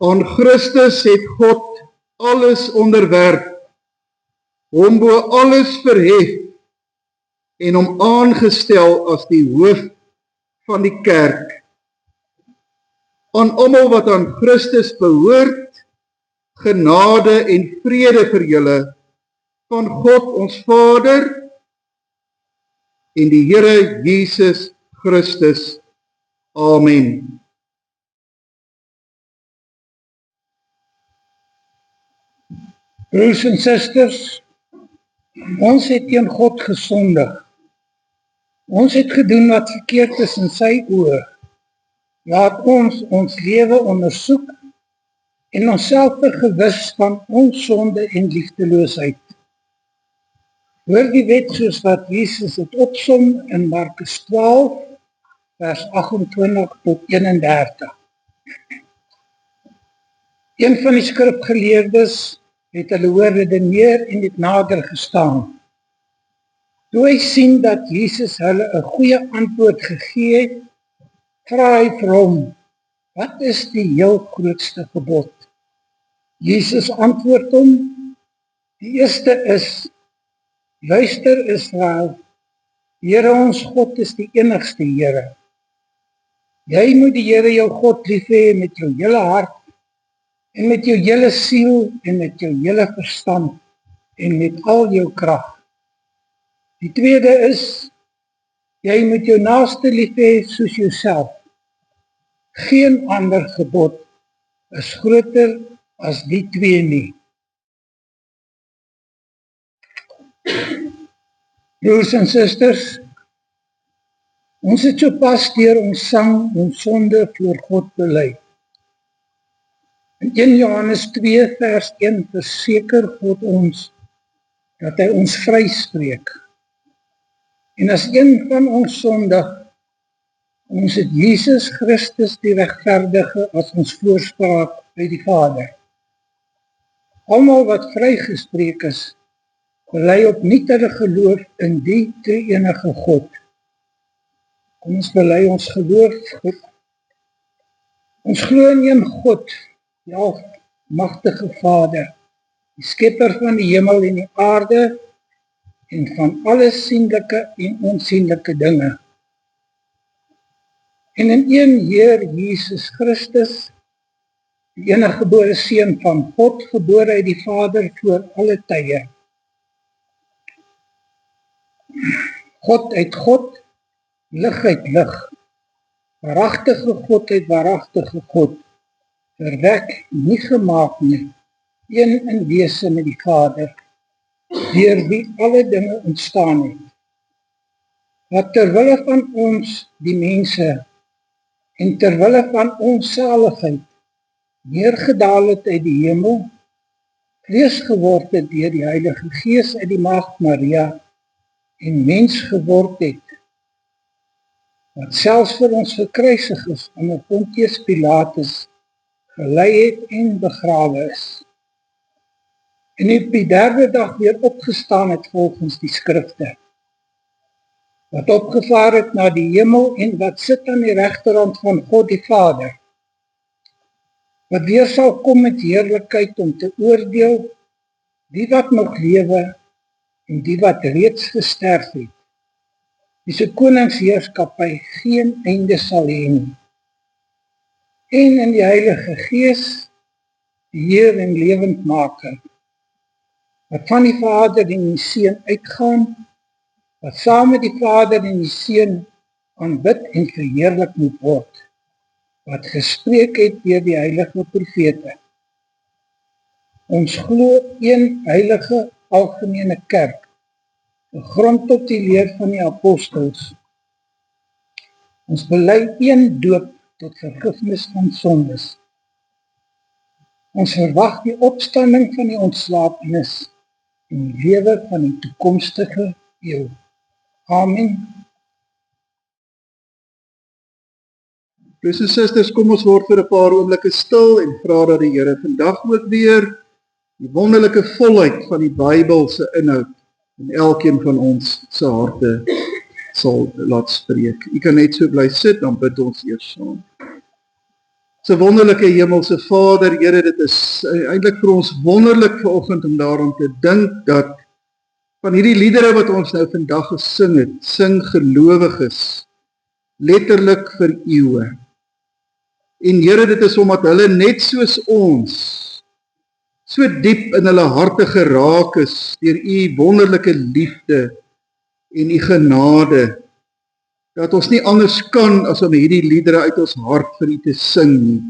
Aan Christus het God alles onderwerp, hom bo alles verhef en hom aangestel as die hoof van die kerk. Aan almal wat aan Christus behoort, genade en vrede vir julle van God ons Vader en die Here Jesus Christus. Amen. Broers en susters, ons het teen God gesondig. Ons het gedoen wat verkeerd is in sy oë. Laat ons ons lewe ondersoek en onsself vergewis van ons sonde en liefdeloosheid. Hoor die wet soos wat Jesus het opsom in Markus 12, vers 28 tot 31. Een van die skrifgeleerdes het hulle hoor redeneer en het nader gestaan. Toe hy sien dat Jesus hulle 'n goeie antwoord gegee het, vra hy vir hom, wat is die heel grootste gebod? Jesus antwoord hom, die eerste is, luister Israel, Here ons God is die enigste Here. Jy moet die Here jou God lief hê met jou hele hart, en met jou hele siel, en met jou hele verstand, en met al jou krag. Die tweede is, jy moet jou naaste lief hê soos jouself. Geen ander gebod is groter as die twee nie. Broers en susters, ons het sopas deur ons sang ons sonde voor God bely. In 1 Johannes 2 vers 1 verseker God ons dat hy ons vryspreek. En as een van ons sondig, ons het Jesus Christus die regverdige as ons voorspraak by die Vader. Almal wat vrygespreek is, bely opnuut hulle geloof in die drie-enige God. Kom ons bely ons geloof goed. Ons glo in een God, die almagtige Vader, die skepper van die hemel en die aarde en van alle sienlike en onsienlike dinge. En in een Heer Jesus Christus, die enige gebore Seun van God, gebore uit die Vader voor alle tye. God uit God, lig uit lig, waaragtige God uit waaragtige God, verwek, nie gemaak nie, een in wese met die Vader, deur wie alle dinge ontstaan het, wat terwille van ons, die mense, en terwille van ons saligheid, neergedaal het uit die hemel, vlees geword het deur die Heilige Gees uit die Maagd Maria, en mens geword het, wat selfs vir ons gekruisig is, onder Pontius Pilatus, gelei het en begrawe is. En op die derde dag weer opgestaan het volgens die skrifte, wat opgevaar het na die hemel en wat sit aan die regterhand van God die Vader, wat weer sal kom met heerlikheid om te oordeel die wat nog lewe en die wat reeds gesterf het, die se koningsheerskappy geen einde sal hê nie. En in die Heilige Gees, die Heer en lewendmaker, wat van die Vader en die Seun uitgaan, wat saam met die Vader en die Seun aanbid en verheerlik moet word, wat gespreek het deur die heilige profete. Ons glo een heilige algemene kerk, gegrond op die leer van die apostels. Ons bely een doop tot vergifnis van sondes. Ons verwag die opstanding van die ontslapenis en die lewe van die toekomstige eeuw. Amen. Broers en susters, kom ons word vir 'n paar oomblikke stil en vra dat die Here vandag ook weer die wonderlike volheid van die Bybel se inhoud in elkeen van ons se harte sal laat spreek. U kan net so bly sit, dan bid ons eers saam. 'n wonderlike hemelse Vader, Here, dit is eintlik vir ons wonderlik vanoggend om daaraan te dink dat van hierdie liedere wat ons nou vandag gesing het, sing gelowiges letterlik vir eeue. En Here, dit is omdat hulle net soos ons so diep in hulle harte geraak is deur u wonderlike liefde en u genade, dat ons nie anders kan as om hierdie liedere uit ons hart vir u te sing nie.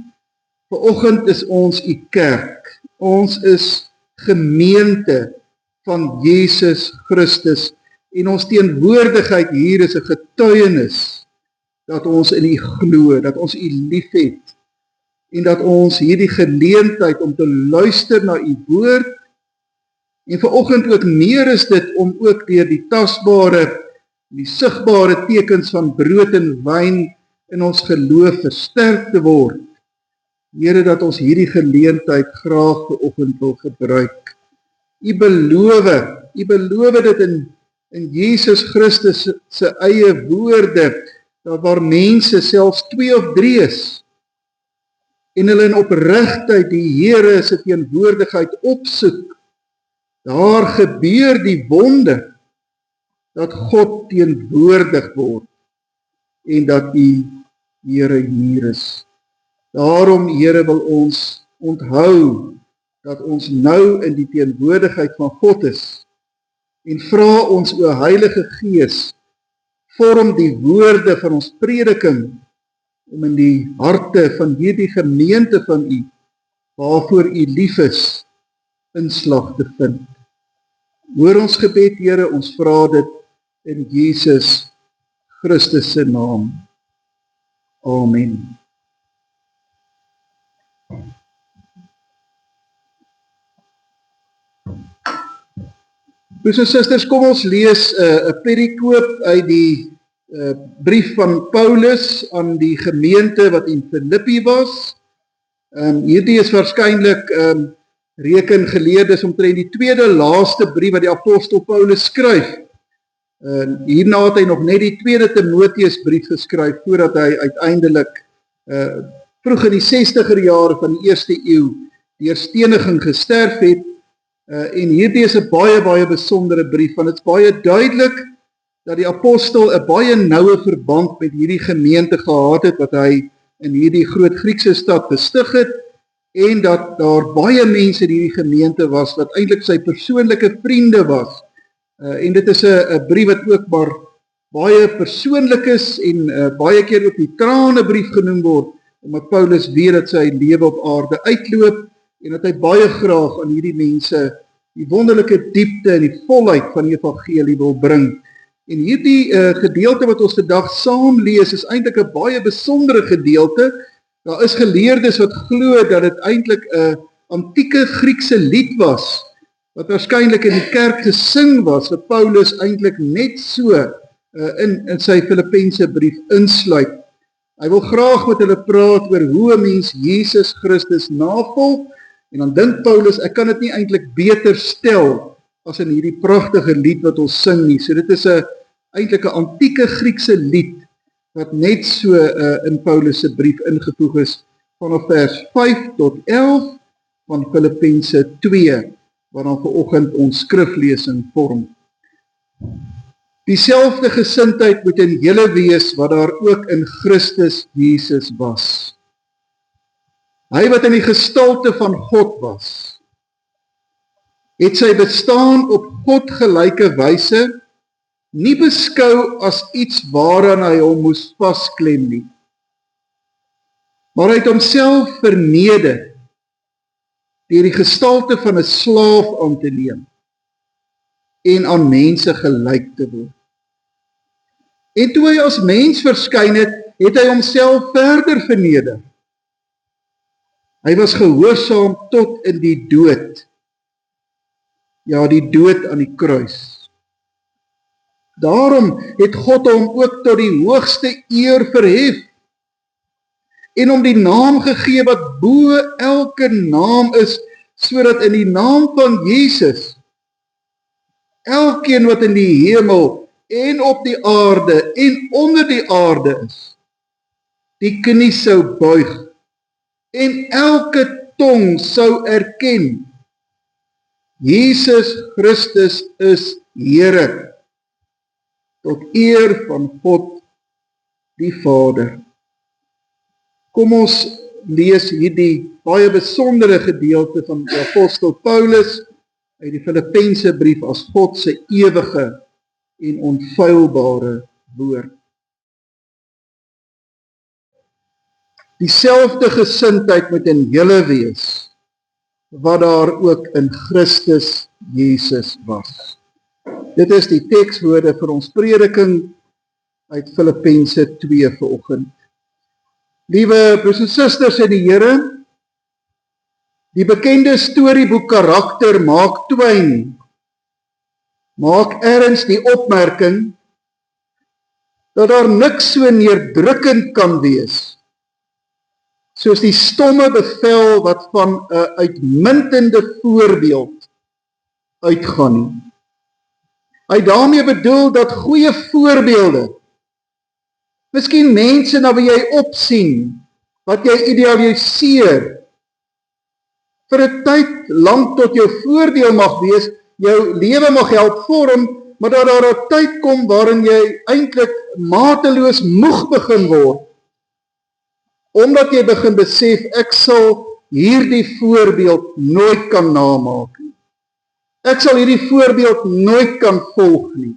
Vanoggend is ons u kerk. Ons is gemeente van Jesus Christus en ons teenwoordigheid hier is 'n getuienis dat ons in u glo, dat ons u liefhet en dat ons hierdie geleentheid om te luister na u woord en vanoggend ook meer is dit om ook deur die tasbare, die sigbare tekens van brood en wyn in ons geloof versterk te word. Here, dat ons hierdie geleentheid graag vanoggend wil gebruik. U beloof dit in Jesus Christus se eie woorde, dat waar mense selfs 2 of 3 is, en hulle in opregtheid die Here se teenwoordigheid opsoek, daar gebeur die wonder, dat God teenwoordig word, en dat die Here hier is. Daarom, Here, wil ons onthou, dat ons nou in die teenwoordigheid van God is, en vra ons, o Heilige Gees, vorm die woorde van ons prediking, om in die harte van hierdie gemeente van u, waarvoor u lief is, inslag te vind. Hoor ons gebed, Here, ons vra dit in Jesus Christus se naam. Amen. Broers en susters, kom ons lees 'n perikoop uit die brief van Paulus aan die gemeente wat in Filippi was. Hierdie is waarskynlik rekengeleerdes omtrent die tweede laaste brief wat die apostel Paulus skryf. Hierna het hy nog net die tweede Timoteus brief geskryf voordat hy uiteindelik vroeg in die 60er jare van die eerste eeu deur steniging gesterf het. En hierdie is 'n baie besondere brief, want dit is baie duidelik dat die apostel 'n baie noue verband met hierdie gemeente gehad het wat hy in hierdie groot Griekse stad gestig het, en dat daar baie mense in hierdie gemeente was wat eintlik sy persoonlike vriende was. En dit is 'n brief wat ook maar baie persoonlik is en baie keer ook die tranebrief genoem word, omdat Paulus weet dat sy lewe op aarde uitloop en dat hy baie graag aan hierdie mense die wonderlike diepte en die volheid van die evangelie wil bring. En hierdie gedeelte wat ons vandag saam lees is eintlik 'n baie besondere gedeelte. Daar is geleerdes wat glo dat dit eintlik 'n antieke Griekse lied was, wat waarskynlik in die kerk gesing was, wat Paulus eintlik net so in sy Filippense brief insluit. Hy wil graag met hulle praat oor hoe 'n mens Jesus Christus navolg, en dan dink Paulus, ek kan dit nie eintlik beter stel as in hierdie pragtige lied wat ons sing nie. So dit is eintlik 'n antieke Griekse lied wat net so in Paulus se brief ingevoeg is vanaf vers 5 tot 11 van Filippense 2, wat dan vanoggend ons skriflesing vorm. Dieselfde gesindheid moet in julle wees wat daar ook in Christus Jesus was. Hy wat in die gestalte van God was, het sy bestaan op God gelyke wyse nie beskou as iets waaraan hy hom moes vasklem nie, maar hy het homself verneder deur die gestalte van 'n slaaf aan te neem en aan mense gelyk te word. En toe hy as mens verskyn het, het hy homself verder verneder. Hy was gehoorsaam tot in die dood. Ja, die dood aan die kruis. Daarom het God hom ook tot die hoogste eer verhef en hom die naam gegee wat bo elke naam is, sodat in die naam van Jesus elkeen wat in die hemel en op die aarde en onder die aarde is, die knie sou buig en elke tong sou erken, Jesus Christus is Here, tot eer van God die Vader. Kom ons lees hierdie baie besondere gedeelte van die apostel Paulus uit die Filippense brief as God se ewige en onfeilbare woord. Dieselfde gesindheid moet in julle wees, wat daar ook in Christus Jesus was. Dit is die tekswoorde vir ons prediking uit Filippense 2 vanoggend. Liewe broers en susters in die Here, die bekende storieboek karakter Mark Twain maak erns die opmerking dat daar niks so neerdrukkend kan wees soos die stomme bevel wat van 'n uitmuntende voorbeeld uitgaan nie. Hy daarmee bedoel dat goeie voorbeelde, miskien mense na wie jy opsien, wat jy idealiseer, vir 'n tyd lank tot jou voordeel mag wees, jou lewe mag help vorm, maar dat daar 'n tyd kom waarin jy eintlik mateloos moeg begin word, omdat jy begin besef, ek sal hierdie voorbeeld nooit kan namaak nie. Ek sal hierdie voorbeeld nooit kan volg nie.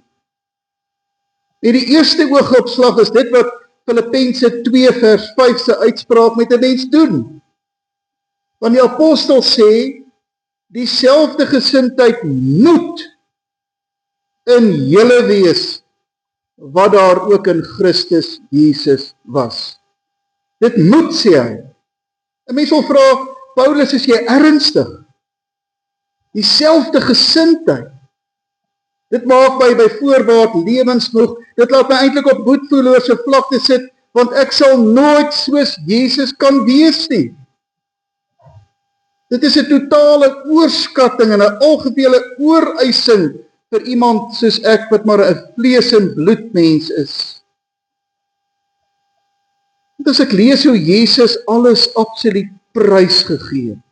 En die eerste oogopslag is dit wat Filippense 2 vers 5 se uitspraak met 'n mens doen. Want die apostel sê, dieselfde gesindheid moet in julle wees, wat daar ook in Christus Jesus was. Dit moet, sê hy. 'n Mens wil vra, Paulus, is jy ernstig? Dieselfde gesindheid. Dit maak my by voorbaat lewensmoeg. Dit laat my eintlik op boetvoelloose vlakte sit, want ek sal nooit soos Jesus kan wees nie. Dit is 'n totale oorskatting en 'n algehele ooreising vir iemand soos ek, wat maar 'n vlees en bloed mens is. Want as ek lees hoe Jesus alles absoluut prys gegee het,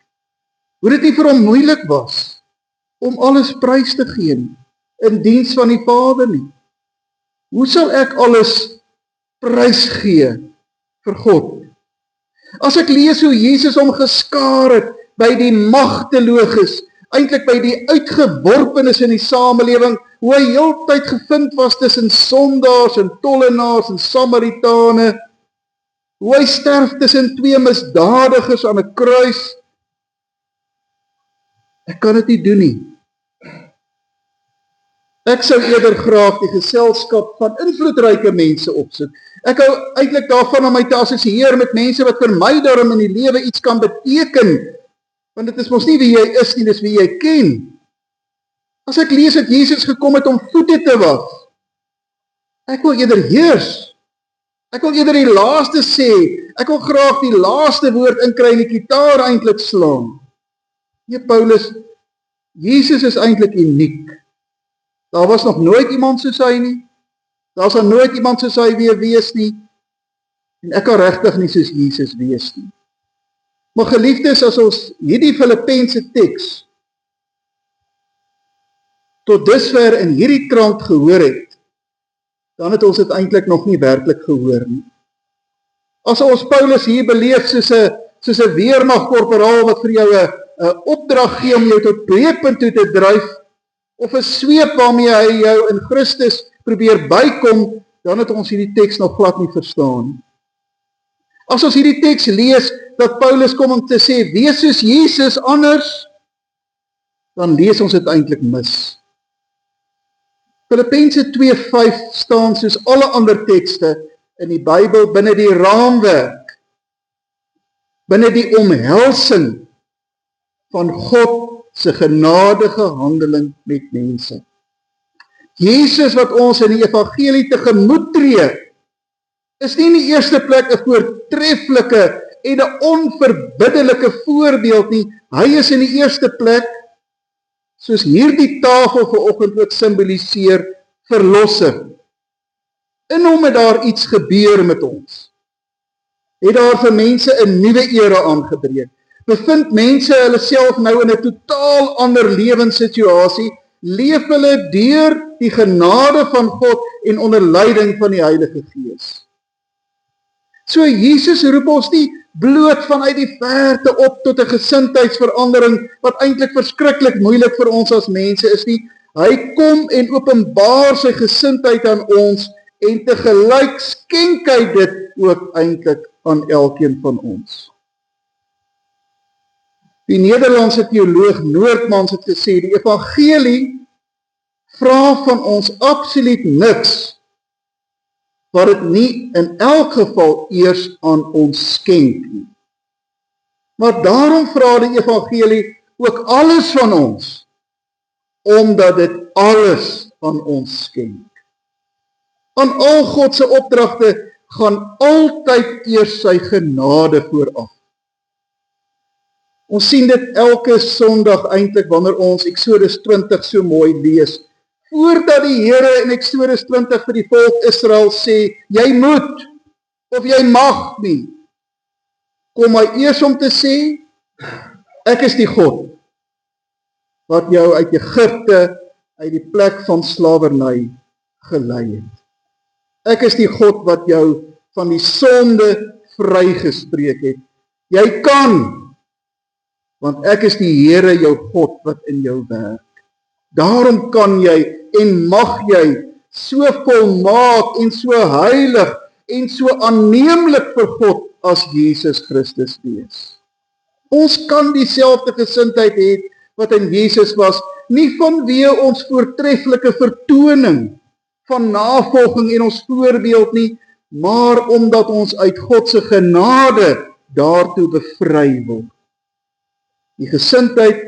hoe dit nie vir hom moeilik was om alles prys te gee in diens van die Vader nie. Hoe sal ek alles prys gee vir God? As ek lees hoe Jesus hom geskaar het by die magtelooges, eintlik by die uitgeworpenes in die samelewing, hoe hy heeltyd gevind was tussen sondaars en tollenaars en Samaritane, hoe hy sterf tussen twee misdadigers aan 'n kruis. Ek kan dit nie doen nie. Ek sou eerder graag die geselskap van invloedryke mense opsoek. Ek hou eintlik daarvan om my te assosieer met mense wat vir my daarom in die lewe iets kan beteken, want dit is mos nie wie jy is nie, dis wie jy ken. As ek lees dat Jesus gekom het om voete te was, ek wil eerder heers. Ek wil eerder die laaste sê, ek wil graag die laaste woord inkry en die gitaar eintlik slaan. Nee, Paulus, Jesus is eintlik uniek. Daar was nog nooit iemand soos hy nie. Daar sal nooit iemand soos hy weer wees nie. En ek kan regtig nie soos Jesus wees nie. Maar geliefdes, as ons hierdie Filippense teks tot dusver in hierdie trant gehoor het, dan het ons dit eintlik nog nie werklik gehoor nie. As ons Paulus hier beleef soos 'n weermagkorporaal wat vir jou 'n opdrag gee om jou tot breekpunt toe te dryf, of 'n sweep waarmee hy jou in Christus probeer bykom, dan het ons hierdie teks nog glad nie verstaan. As ons hierdie teks lees, dat Paulus kom om te sê, wees soos Jesus anders, dan lees ons dit eintlik mis. Filippense 2:5 staan soos alle ander tekste in die Bybel binne die raamwerk, binne die omhelsing van God se genadige handeling met mense. Jesus wat ons in die evangelie tegemoet tree, is nie in die eerste plek 'n voortreffelike en 'n onverbiddelike voorbeeld nie. Hy is in die eerste plek, soos hierdie tafel vanoggend ook simboliseer, verlosser. In hom het daar iets gebeur met ons. Het daar vir mense 'n nuwe era aangebreek. Bevind mense hulle self nou in 'n totaal ander lewenssituasie, leef hulle deur die genade van God en onder leiding van die Heilige Gees. So Jesus roep ons nie bloot vanuit die verte op tot 'n gesindheidsverandering wat eintlik verskriklik moeilik vir ons as mense is nie. Hy kom en openbaar sy gesindheid aan ons en tegelyk skenk hy dit ook eintlik aan elkeen van ons. Die Nederlandse teoloog Noordmans het gesê, die evangelie vra van ons absoluut niks wat dit nie in elk geval eers aan ons skenk nie. Maar daarom vra die evangelie ook alles van ons, omdat dit alles aan ons skenk. Aan al God se opdragte gaan altyd eers sy genade vooraf. Ons sien dit elke Sondag eintlik wanneer ons Eksodus 20 so mooi lees. Voordat die Here in Eksodus 20 vir die volk Israel sê, jy moet of jy mag nie, kom hy eers om te sê, ek is die God wat jou uit Egipte, uit die plek van slawerny gelei het. Ek is die God wat jou van die sonde vrygespreek het. Jy kan, want ek is die Here jou God wat in jou werk. Daarom kan jy en mag jy so volmaak en so heilig en so aanneemlik vir God as Jesus Christus wees. Ons kan dieselfde gesindheid hê wat in Jesus was, nie vanweë ons voortreffelike vertoning van navolging en ons voorbeeld nie, maar omdat ons uit God se genade daartoe bevry word. Die gesindheid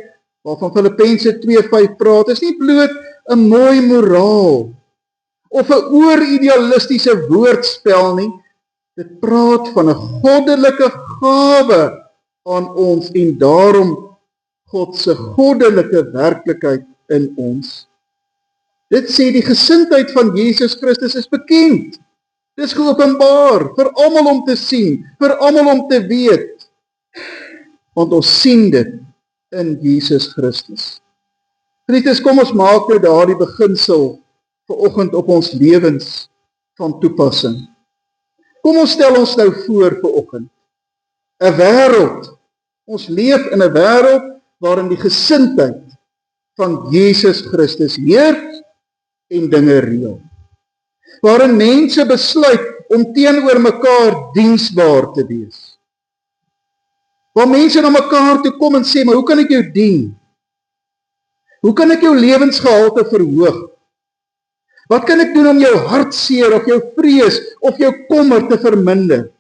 waarvan Filippense 2:5 praat, is nie bloot 'n mooi moraal of 'n ooridealistiese woordspel nie. Dit praat van 'n goddelike gawe aan ons en daarom God se goddelike werklikheid in ons. Dit sê die gesindheid van Jesus Christus is bekend. Dit is geopenbaar vir almal om te sien, vir almal om te weet. Want ons sien dit in Jesus Christus. Christus, kom ons maak nou daardie beginsel vanoggend op ons lewens van toepassing. Kom ons stel ons nou voor vanoggend 'n wêreld. Ons leef in 'n wêreld waarin die gesindheid van Jesus Christus heers en dinge reël. Waarin mense besluit om teenoor mekaar diensbaar te wees. Waar mense na mekaar toe kom en sê, maar hoe kan ek jou dien? Hoe kan ek jou lewensgehalte verhoog? Wat kan ek doen om jou hartseer of jou vrees of jou kommer te verminder?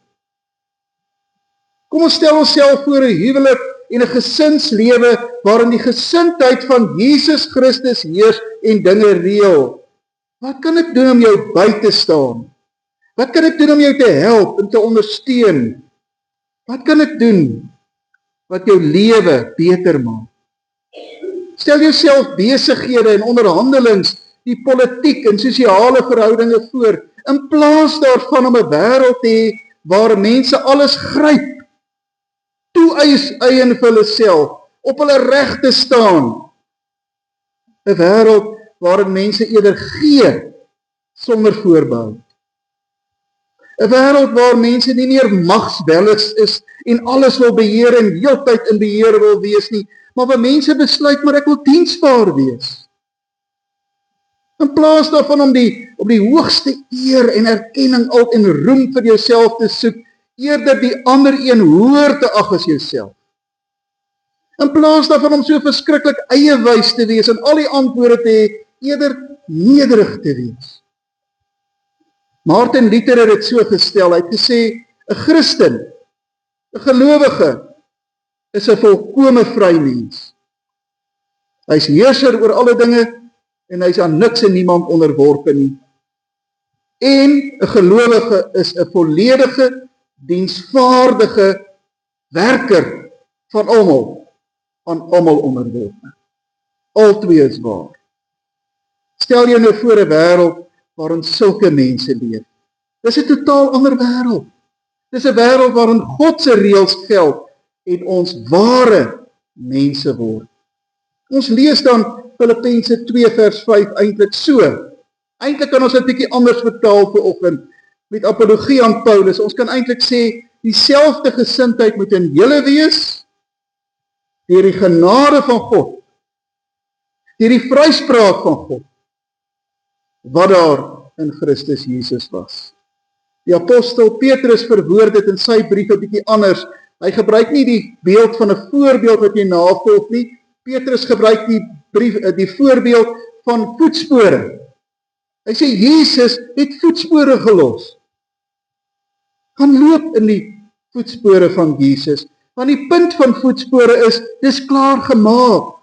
Kom ons stel onsself voor 'n huwelik en 'n gesinslewe waarin die gesindheid van Jesus Christus heers en dinge reël. Wat kan ek doen om jou by te staan? Wat kan ek doen om jou te help en te ondersteun? Wat kan ek doen wat jou lewe beter maak? Stel jouself besighede en onderhandelings, die politiek en sosiale verhoudinge voor, in plaas daarvan om 'n wêreld te hê waar mense alles gryp, toe-eien vir hulle self, op hulle reg te staan. 'n Wêreld waarin mense eerder gee sonder voorbehou. 'n Wêreld waar mense nie meer magswelligs is en alles wil beheer en heeltyd in beheer wil wees nie, maar waar mense besluit, maar ek wil diensbaar wees. In plaas daarvan om die hoogste eer en erkenning al en roem vir jouself te soek, eerder die ander een hoër te ag as jouself. In plaas daarvan om so verskriklik eiewys te wees en al die antwoorde te hê, eerder nederig te wees. Martin Luther het dit so gestel, hy het gesê, 'n Christen, 'n gelowige, is 'n volkome vry mens. Hy's heerser oor alle dinge en hy's aan niks en niemand onderworpe nie. En 'n gelowige is 'n volledige, diensvaardige werker van almal, aan almal onderworpe. Albei is waar. Stel jou nou voor 'n wêreld waarin sulke mense leef. Dis 'n totaal ander wêreld. Dis 'n wêreld waarin God se reëls geld en ons ware mense word. Ons lees dan Filippense 2 vers 5 eintlik so. Eintlik kan ons dit 'n bietjie anders vertaal vanoggend met apologie aan Paulus. Ons kan eintlik sê dieselfde gesindheid moet in julle wees deur die genade van God, deur die vryspraak van God wat daar in Christus Jesus was. Die apostel Petrus verwoord dit in sy brief 'n bietjie anders. Hy gebruik nie die beeld van 'n voorbeeld wat jy navolg nie. Petrus gebruik die voorbeeld van voetspore. Hy sê Jesus het voetspore gelos. Gaan loop in die voetspore van Jesus. Want die punt van voetspore is, dis klaar gemaak.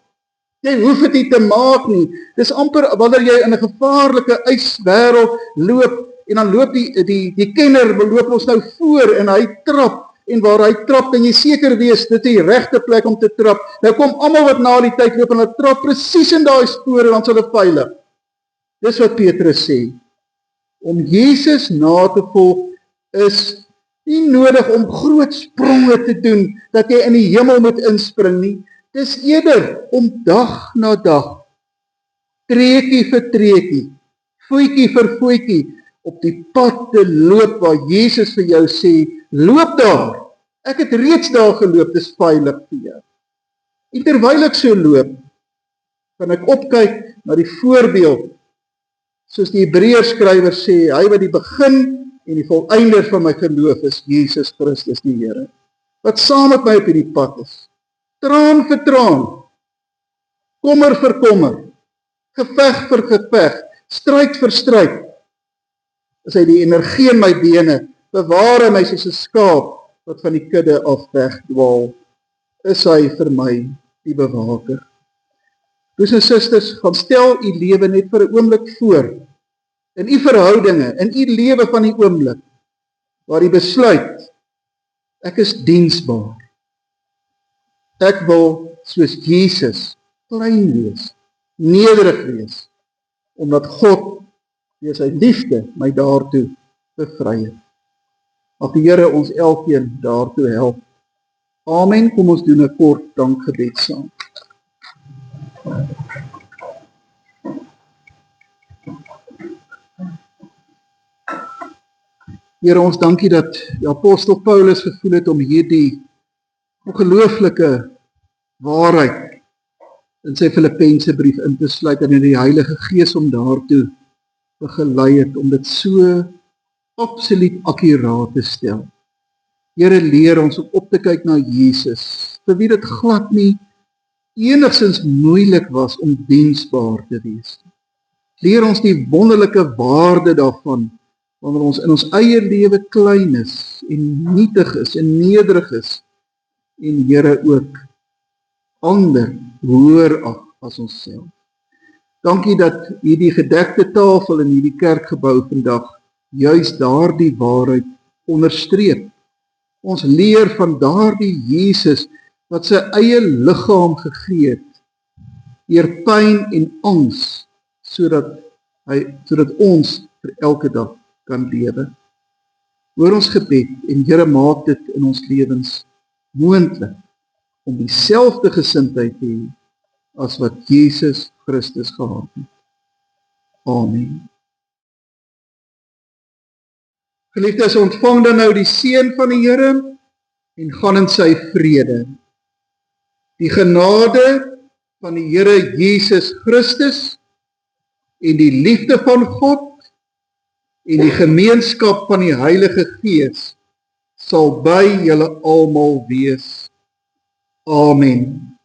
Jy hoef dit nie te maak nie. Dis amper wanneer jy in 'n gevaarlike yswêreld loop en dan loop die kenner beloop ons nou voor en hy trap en waar hy trap kan jy seker wees dit is die regte plek om te trap. Nou kom almal wat na die tyd loop en hulle trap presies in daai spore en dan sal hulle veilig. Dis wat Petrus sê. Om Jesus na te volg is nie nodig om groot spronge te doen dat jy in die hemel moet inspring nie. Dis eerder om dag na dag, treukie vir treukie, voetjie vir voetjie op die pad te loop waar Jesus vir jou sê, loop daar. Ek het reeds daar geloop, dis veilig vir jou. En terwyl ek so loop, kan ek opkyk na die voorbeeld, soos die Hebreërs skrywer sê, hy wat die begin en die volëinder van my geloof is, Jesus Christus die Here, wat saam met my op hierdie pad is. Traan vir traan, kommer vir kommer, geveg vir geveg, stryd vir stryd, is hy die energie in my bene, bewaar my soos 'n skaap wat van die kudde af wegdwaal, is hy vir my die bewaker. Broers en susters, gaan stel u lewe net vir 'n oomblik voor, in u verhoudinge, in u lewe van die oomblik, waar u besluit, ek is diensbaar. Ek wil soos Jesus klein wees, nederig wees, omdat God deur sy liefde my daartoe bevry het. Mag die Here ons elkeen daartoe help. Amen. Kom ons doen 'n kort dankgebed saam. Here, ons dankie dat die apostel Paulus gevoel het om hierdie ongelooflike waarheid in sy Filippense brief in te sluit en in die Heilige Gees om daartoe begelei het, om dit so absoluut akkuraat te stel. Here, leer ons om op te kyk na Jesus, vir wie dit glad nie enigsins moeilik was om diensbaar te wees. Leer ons die wonderlike waarde daarvan, wanneer ons in ons eie lewe klein is, en nietig is, en nederig is, en Here ook ander hoër ag as onsself. Dankie dat hierdie gedekte tafel in hierdie kerkgebou vandag juis daardie waarheid onderstreep. Ons leer van daardie Jesus wat sy eie liggaam gegee het, deur pyn en angs, sodat ons vir elke dag kan lewe. Hoor ons gebed en Here, maak dit in ons lewens moontlik om dieselfde gesindheid te hê as wat Jesus Christus gehad het. Amen. Geliefdes, ontvang dan nou die seën van die Here en gaan in sy vrede. Die genade van die Here Jesus Christus en die liefde van God en die gemeenskap van die Heilige Gees sal by julle almal wees. Amen.